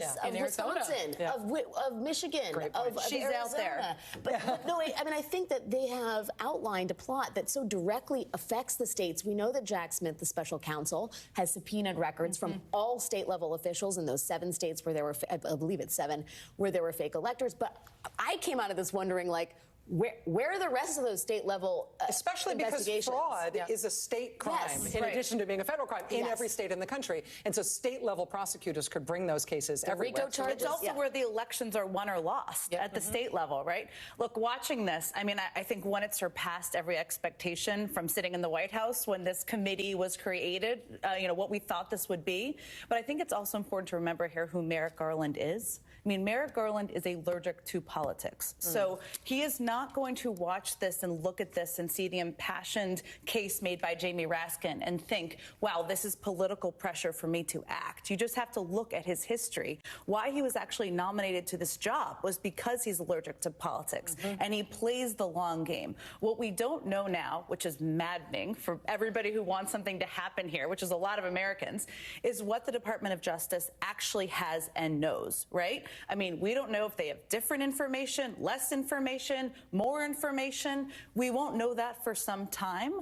Yes, of Wisconsin, of Michigan, of She's Arizona. out there. But no, I mean, I think that they have outlined a plot that so directly affects the states. We know that Jack Smith, the special counsel, has subpoenaed records from all state-level officials in those 7 states where there were, I believe it's 7, where there were fake electors. But I came out of this wondering, like, where are the rest of those state-level especially because fraud is a state crime in addition to being a federal crime in every state in the country, and so state-level prosecutors could bring those cases everywhere. It's also where the elections are won or lost at the state level, right? Look, watching this, I mean, I think one, it surpassed every expectation from sitting in the White House when this committee was created, you know, what we thought this would be. But I think it's also important to remember here who Merrick Garland is. I mean, Merrick Garland is allergic to politics. So he is not going to watch this and look at this and see the impassioned case made by Jamie Raskin and think, wow, this is political pressure for me to act. You just have to look at his history. Why he was actually nominated to this job was because he's allergic to politics and he plays the long game. What we don't know now, which is maddening for everybody who wants something to happen here, which is a lot of Americans, is what the Department of Justice actually has and knows, right? I mean, we don't know if they have different information, less information, more information. We won't know that for some time.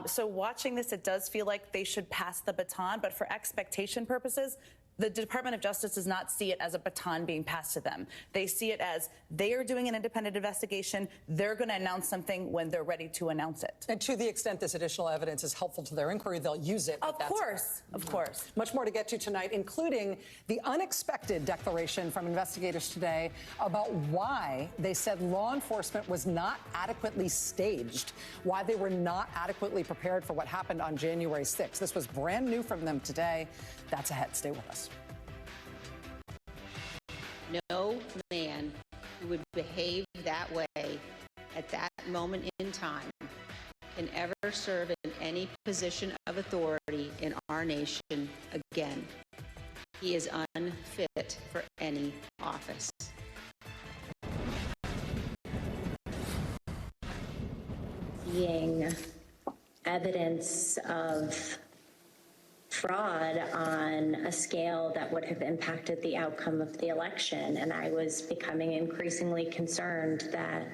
So watching this, it does feel like they should pass the baton. But for expectation purposes, the Department of Justice does not see it as a baton being passed to them. They see it as they are doing an independent investigation. They're going to announce something when they're ready to announce it. And to the extent this additional evidence is helpful to their inquiry, they'll use it. Of course. Of course. Much more to get to tonight, including the unexpected declaration from investigators today about why they said law enforcement was not adequately staged, why they were not adequately prepared for what happened on January 6th. This was brand new from them today. That's ahead. Stay with us. No man who would behave that way at that moment in time can ever serve in any position of authority in our nation again. He is unfit for any office. Seeing evidence of fraud on a scale that would have impacted the outcome of the election. And I was becoming increasingly concerned that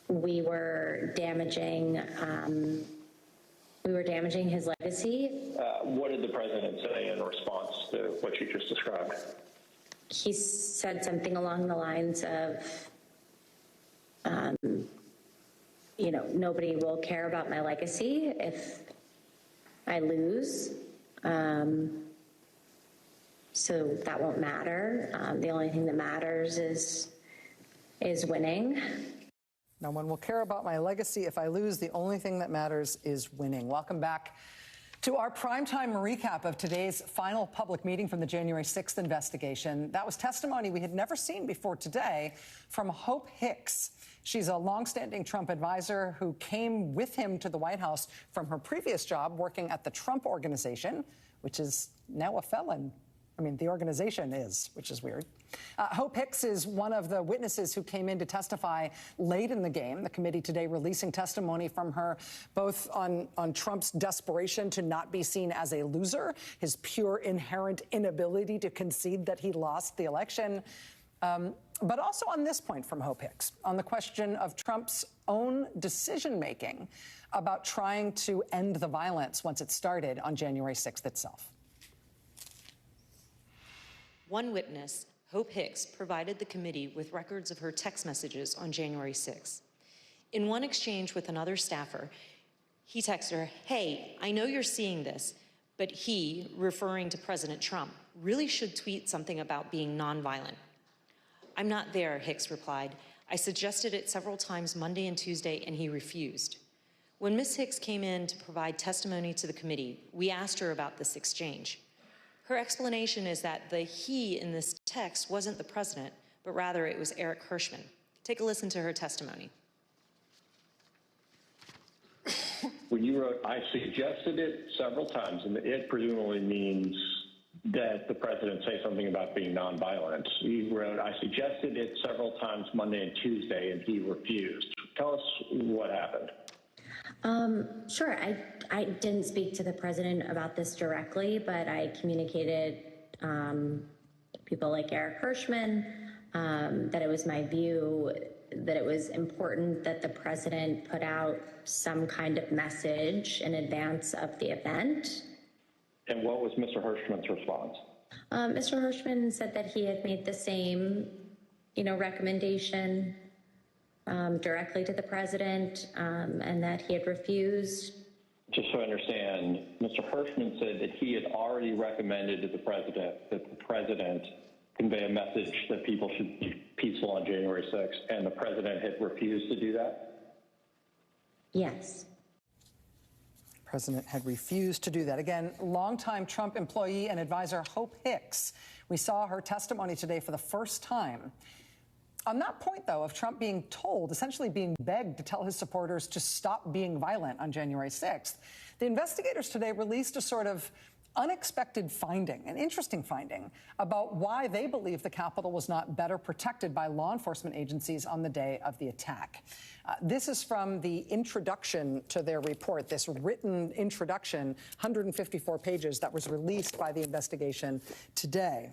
we were damaging his legacy. What did the president say in response to what you just described? He said something along the lines of, you know, nobody will care about my legacy if I lose, so that won't matter. The only thing that matters is winning. No one will care about my legacy if I lose. The only thing that matters is winning. Welcome back to our primetime recap of today's final public meeting from the January 6th investigation. That was testimony we had never seen before today from Hope Hicks. She's a longstanding Trump advisor who came with him to the White House from her previous job working at the Trump Organization, which is now a felon. I mean, the organization is, which is weird. Hope Hicks is one of the witnesses who came in to testify late in the game. The committee today releasing testimony from her both on Trump's desperation to not be seen as a loser, his pure inherent inability to concede that he lost the election, but also on this point from Hope Hicks, on the question of Trump's own decision-making about trying to end the violence once it started on January 6th itself. One witness, Hope Hicks, provided the committee with records of her text messages on January 6th. In one exchange with another staffer, he texted her, "Hey, I know you're seeing this, but he," referring to President Trump, "really should tweet something about being nonviolent." "I'm not there," Hicks replied. "I suggested it several times Monday and Tuesday, and he refused." When Ms. Hicks came in to provide testimony to the committee, we asked her about this exchange. Her explanation is that the he in this text wasn't the president, but rather it was Eric Hirschman. Take a listen to her testimony. When you wrote, "I suggested it several times," and it presumably means that the president say something about being nonviolent. You wrote, "I suggested it several times Monday and Tuesday, and he refused." Tell us what happened. Sure. I didn't speak to the president about this directly, but I communicated people like Eric Hirschman, that it was my view that it was important that the president put out some kind of message in advance of the event. And what was Mr. Hirschman's response? Mr. Hirschman said that he had made the same, recommendation directly to the president, and that he had refused. Just so I understand, Mr. Hirschman said that he had already recommended to the president that the president convey a message that people should be peaceful on January 6th, and the president had refused to do that? Yes. The president had refused to do that. Again, longtime Trump employee and advisor Hope Hicks. We saw her testimony today for the first time. On that point, though, of Trump being told, essentially being begged to tell his supporters to stop being violent on January 6th, the investigators today released a sort of unexpected finding, an interesting finding, about why they believe the Capitol was not better protected by law enforcement agencies on the day of the attack. This is from the introduction to their report, this written introduction, 154 pages, that was released by the investigation today.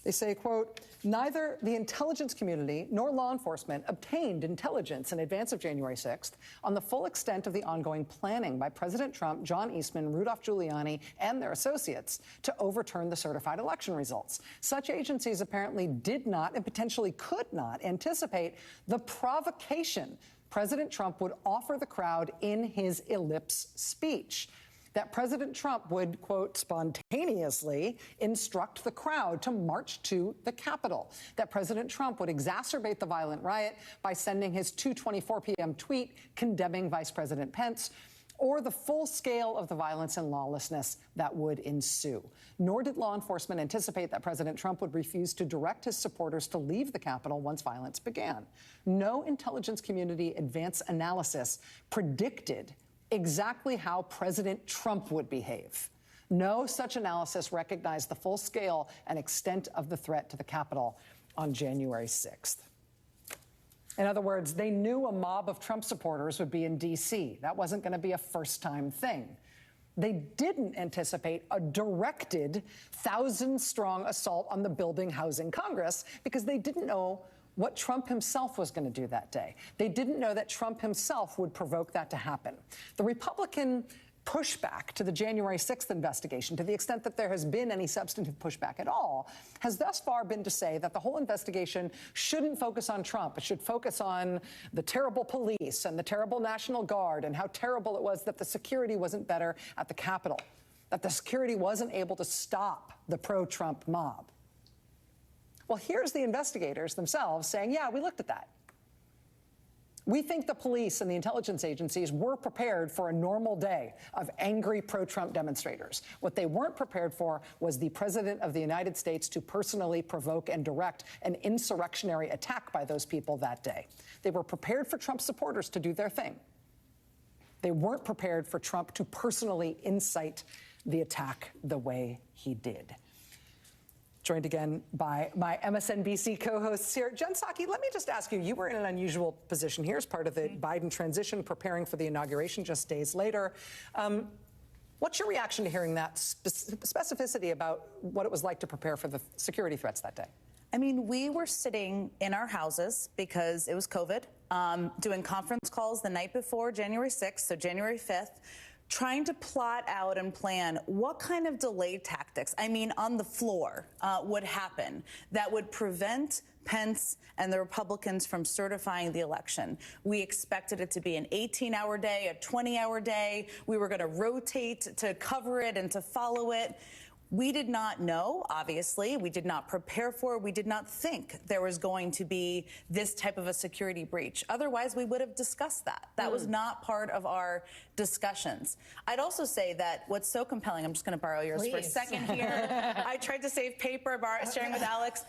They say, quote, neither the intelligence community nor law enforcement obtained intelligence in advance of January 6th on the full extent of the ongoing planning by President Trump, John Eastman, Rudolph Giuliani, and their associates to overturn the certified election results. Such agencies apparently did not and potentially could not anticipate the provocation President Trump would offer the crowd in his ellipse speech. That President Trump would, quote, spontaneously instruct the crowd to march to the Capitol. That President Trump would exacerbate the violent riot by sending his 2:24 p.m. tweet condemning Vice President Pence, or the full scale of the violence and lawlessness that would ensue. Nor did law enforcement anticipate that President Trump would refuse to direct his supporters to leave the Capitol once violence began. No intelligence community advance analysis predicted exactly how President Trump would behave. No such analysis recognized the full scale and extent of the threat to the Capitol on January 6th. In other words, they knew a mob of Trump supporters would be in D.C. That wasn't going to be a first-time thing. They didn't anticipate a directed 1,000-strong assault on the building housing Congress because they didn't know what Trump himself was going to do that day. They didn't know that Trump himself would provoke that to happen. The Republican pushback to the January 6th investigation, to the extent that there has been any substantive pushback at all, has thus far been to say that the whole investigation shouldn't focus on Trump. It should focus on the terrible police and the terrible National Guard and how terrible it was that the security wasn't better at the Capitol, that the security wasn't able to stop the pro-Trump mob. Well, here's the investigators themselves saying, yeah, we looked at that. We think the police and the intelligence agencies were prepared for a normal day of angry pro-Trump demonstrators. What they weren't prepared for was the President of the United States to personally provoke and direct an insurrectionary attack by those people that day. They were prepared for Trump supporters to do their thing. They weren't prepared for Trump to personally incite the attack the way he did. Joined again by my MSNBC co-hosts here. Jen Psaki, let me just ask you, you were in an unusual position here as part of the Biden transition, preparing for the inauguration just days later. What's your reaction to hearing that specificity about what it was like to prepare for the security threats that day? I mean, we were sitting in our houses because it was COVID, doing conference calls the night before January 6th, so January 5th, trying to plot out and plan what kind of delay tactics, I mean, on the floor, would happen that would prevent Pence and the Republicans from certifying the election. We expected it to be an 18-hour day, a 20-hour day. We were going to rotate to cover it and to follow it. We did not know, obviously. We did not prepare for it. We did not think there was going to be this type of a security breach. Otherwise, we would have discussed that. That was not part of our discussions. I'd also say that what's so compelling, I'm just going to borrow yours for a second here. I tried to save paper, sharing with Alex.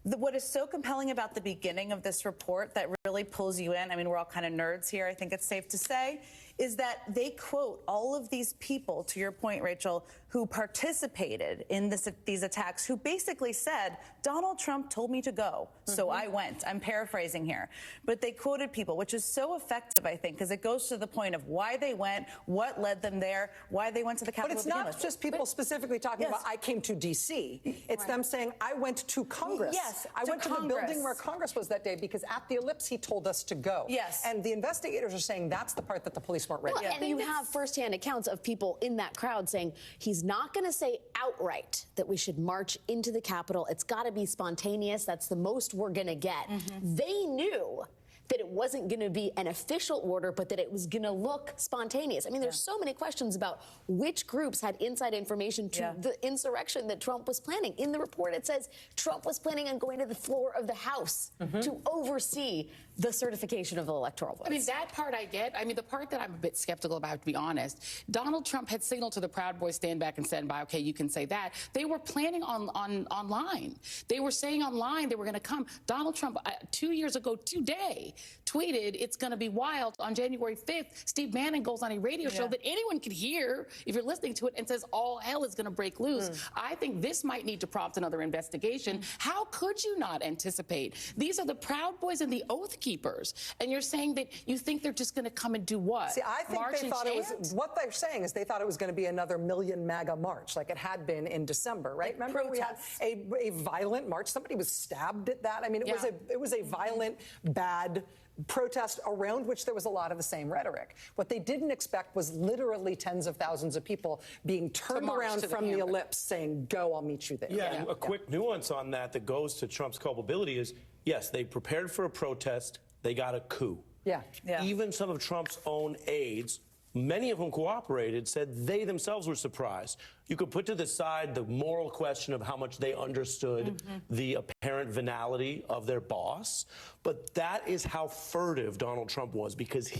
What is so compelling about the beginning of this report that really pulls you in, I mean, we're all kind of nerds here, I think it's safe to say, is that they quote all of these people, to your point, Rachel, who participated in these attacks, who basically said, Donald Trump told me to go, so I went. I'm paraphrasing here. But they quoted people, which is so effective, I think, because it goes to the point of why they went, what led them there, why they went to the Capitol. But it's not just people specifically talking about, I came to D.C. It's them saying, I went to Congress. Yes, I went to the building where Congress was that day because at the Ellipse, he told us to go. Yes. And the investigators are saying that's the part that the police weren't ready. Well, and you have firsthand accounts of people in that crowd saying he's not going to say outright that we should march into the Capitol. It's got to be spontaneous. That's the most we're going to get. They knew that it wasn't going to be an official order, but that it was going to look spontaneous. I mean, there's so many questions about which groups had inside information to the insurrection that Trump was planning. In the report, it says Trump was planning on going to the floor of the House to oversee the certification of the electoral votes. I mean, that part I get. I mean, the part that I'm a bit skeptical about, to be honest, Donald Trump had signaled to the Proud Boys, stand back and stand by, okay, you can say that. They were planning online. They were saying online they were going to come. Donald Trump, 2 years ago today, tweeted, it's going to be wild. On January 5th, Steve Bannon goes on a radio show that anyone could hear if you're listening to it and says all hell is going to break loose. I think this might need to prompt another investigation. How could you not anticipate? These are the Proud Boys and the Oath Keepers. And you're saying that you think they're just going to come and do what? See, I think March they thought it was, what they're saying is they thought it was going to be another Million MAGA march like it had been in December, right? Remember we had a violent march. Somebody was stabbed at that. I mean, it was a violent, bad protest around which there was a lot of the same rhetoric. What they didn't expect was literally tens of thousands of people being turned around from the Ellipse saying, go, I'll meet you there. Yeah, a quick nuance on that goes to Trump's culpability is, yes, they prepared for a protest, they got a coup. Yeah. Even some of Trump's own aides, many of whom cooperated, said they themselves were surprised. You could put to the side the moral question of how much they understood the apparent venality of their boss, but that is how furtive Donald Trump was, because he